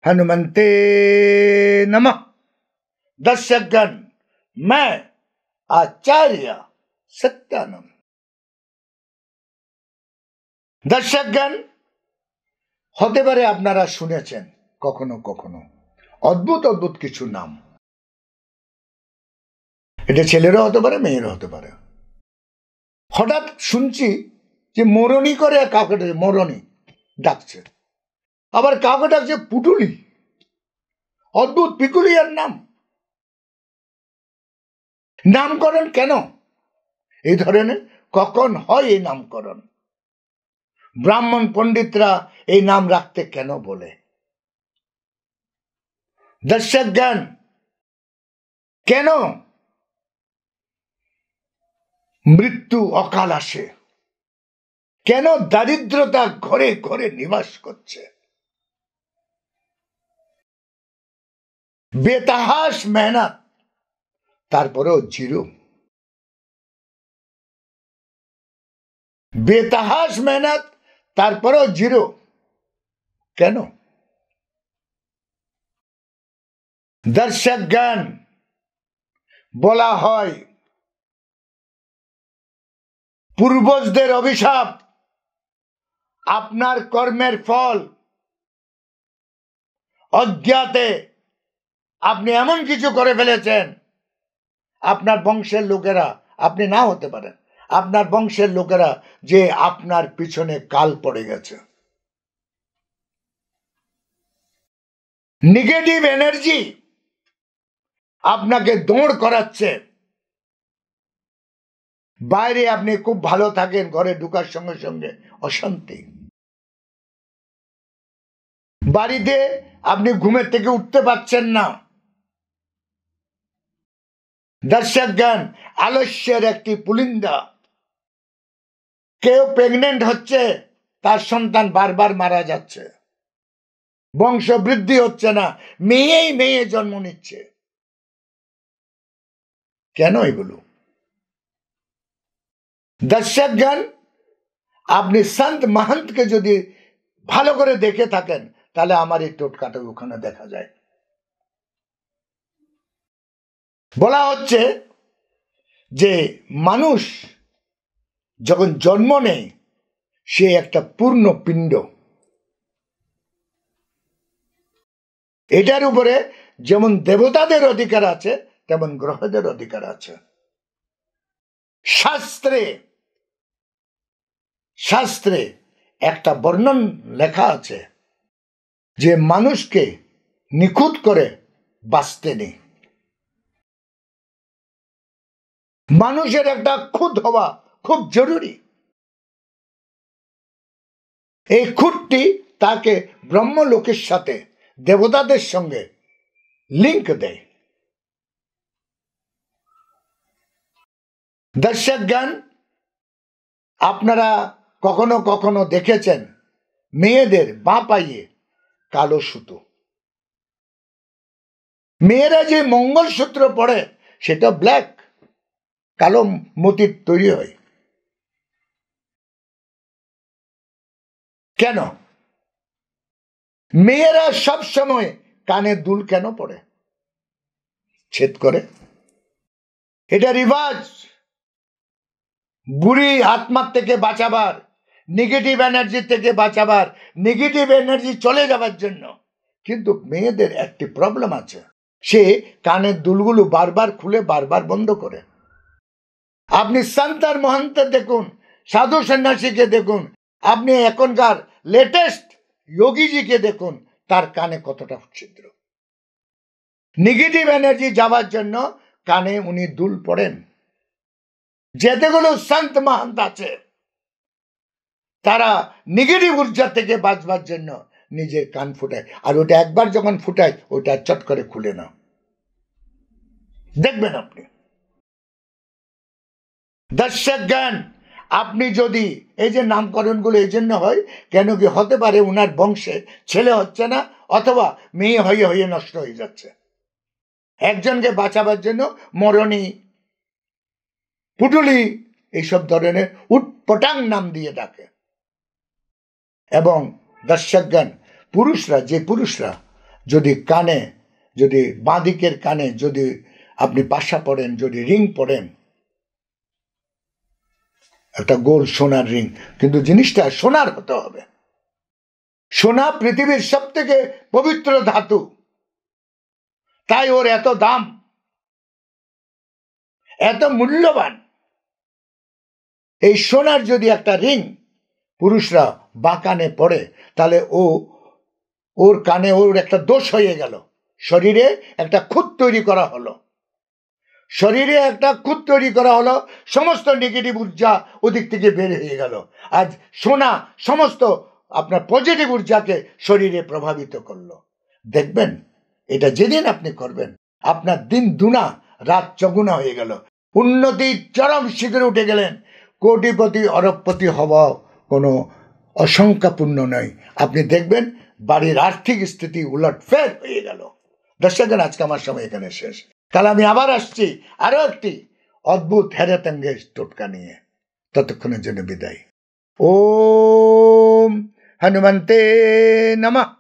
हनुमंते नमः। दर्शकगण, मैं आचार्य सत्यानंद। दर्शकगण, হতে পারে আপনারা শুনেছেন কখনো কখনো অদ্ভুত অদ্ভুত কিছু নাম। এটা ছেলেরও হতে পারে, মেয়েরও হতে পারে। হঠাৎ শুনছি যে মরণি করে কাউকে মরণি ডাকছে, আবার কাউকে ডাকছে পুটুলি। অদ্ভুত পিকুলিয়ার নাম। নামকরণ কেন এই ধরনের, কখন হয় এই নামকরণ? ব্রাহ্মণ পণ্ডিতরা এই নাম রাখতে কেন বলে? দর্শকগণ, কেন মৃত্যু অকাল আসে? কেন দারিদ্রতা ঘরে ঘরে নিবাস করছে? বেতাহাস মেহনত, তারপরেও জিরো। বেতাহাস মেহনত, তারপরেও জিরো। কেন? দর্শকগণ, বলা হয় পূর্বজদের অভিশাপ, আপনার কর্মের ফল। অজ্ঞাতে আপনি এমন কিছু করে ফেলেছেন, আপনার বংশের লোকেরা, আপনি না হতে পারেন, আপনার বংশের লোকেরা যে আপনার পিছনে কাল পড়ে গেছে। নেগেটিভ এনার্জি আপনাকে দৌড় করাচ্ছে। বাইরে আপনি খুব ভালো থাকেন, ঘরে ঢুকার সঙ্গে সঙ্গে অশান্তি। বাড়িতে আপনি ঘুমের থেকে উঠতে পারছেন না। দর্শকগণ, আলস্যের একটি পুলিন্দা। কেউ প্রেগনেন্ট হচ্ছে, তার সন্তান বারবার মারা যাচ্ছে, বংশ বৃদ্ধি হচ্ছে না, মেয়েই মেয়ে জন্ম নিচ্ছে। কেন এগুলো? দর্শকগণ, আপনি সন্ত মাহান্তকে যদি ভালো করে দেখে থাকেন, তাহলে আমার এই টোটকাটা ওখানে দেখা যায়। বলা হচ্ছে যে মানুষ যখন জন্ম নেয়, সে একটা পূর্ণ পিণ্ড। এটার উপরে যেমন দেবতাদের অধিকার আছে, তেমন গ্রহদের অধিকার আছে। শাস্ত্রে একটা বর্ণন লেখা আছে যে মানুষকে নিখুঁত করে বাঁচতে নেই। মানুষের একটা খুঁত হওয়া খুব জরুরি। এই খুঁতটি তাকে ব্রহ্মলোকের সাথে, দেবতাদের সঙ্গে লিঙ্ক দেয়। দর্শকগণ, আপনারা কখনো কখনো দেখেছেন মেয়েদের বাঁ পায়ে কালো সুতো। মেয়েরা যে মঙ্গলসূত্র পরে সেটা ব্ল্যাক, কালো মতির তৈরি হয়। কেন? মেয়েরা সব সময় কানে দুল কেন পড়ে? ছেদ করে। এটা রিভাজ, বুড়ি আত্মার থেকে বাঁচাবার, নেগেটিভ এনার্জি থেকে বাঁচাবার, নেগেটিভ এনার্জি চলে যাবার জন্য। কিন্তু মেয়েদের একটি প্রবলেম আছে, সে কানের দুলগুলো বারবার খুলে বারবার বন্ধ করে। আপনি সন্তার মহন্ত দেখুন, সাধু সন্ন্যাসীকে দেখুন, আপনি এখনকার লেটেস্ট যোগীজিকে দেখুন, তার কানে কতটা ছিদ্র। নেগেটিভ এনার্জি যাওয়ার জন্য কানে উনি দুল পড়েন। যেগুলো সন্ত মহন্ত আছে, তারা নেগেটিভ ঊর্জা থেকে বাঁচবার জন্য নিজের কান ফুটায়, আর ওটা একবার যখন ফুটায় ওটা চট করে খুলে না। দেখবেন আপনি। দর্শকগণ, আপনি যদি এই যে নামকরণগুলো এই জন্য হয়, কেন কি হতে পারে উনার বংশে ছেলে হচ্ছে না, অথবা মেয়ে হয়ে হয়ে নষ্ট হয়ে যাচ্ছে। একজনকে বাঁচাবার জন্য মরণী, পুটুলি এইসব ধরনের উটপটাং নাম দিয়ে ডাকে। এবং দর্শকগণ, পুরুষরা যদি কানে, যদি বাঁ দিকের কানে যদি আপনি পাশা পড়েন, যদি রিং পড়েন, একটা গোল সোনার রিং, কিন্তু জিনিসটা সোনার হতে হবে। সোনা পৃথিবীর সব থেকে পবিত্র ধাতু, তাই ওর এত দাম, এত মূল্যবান। এই সোনার যদি একটা রিং পুরুষরা বাঁ কানে পড়ে, তাহলে ওর কানে ওর একটা দোষ হয়ে গেল, শরীরে একটা খুঁত তৈরি করা হলো, শরীরে একটা খুঁত তৈরি করা হলো, সমস্ত নেগেটিভ ঊর্জা ওদিক থেকে বের হয়ে গেল। আজ সোনা সমস্ত আপনার পজিটিভ ঊর্জাকে শরীরে প্রভাবিত করলো। দেখবেন এটা যেদিন আপনি করবেন, আপনার দিন দুনা রাত চগুনা হয়ে গেল, উন্নতির চরম শিখরে উঠে গেলেন। কোটিপতি অরবপতি হওয়া কোনো অসংখ্যাপূর্ণ নয়। আপনি দেখবেন বাড়ির আর্থিক স্থিতি উলটফের হয়ে গেল। দর্শকগণ, আজকে আমার সময় এখানে শেষ। কাল আমি আবার আসছি আরো একটি অদ্ভুত হেরাতাঙ্গের টোটকা নিয়ে। ততক্ষণের জন্য বিদায়। ওম হনুমন্তে নমঃ।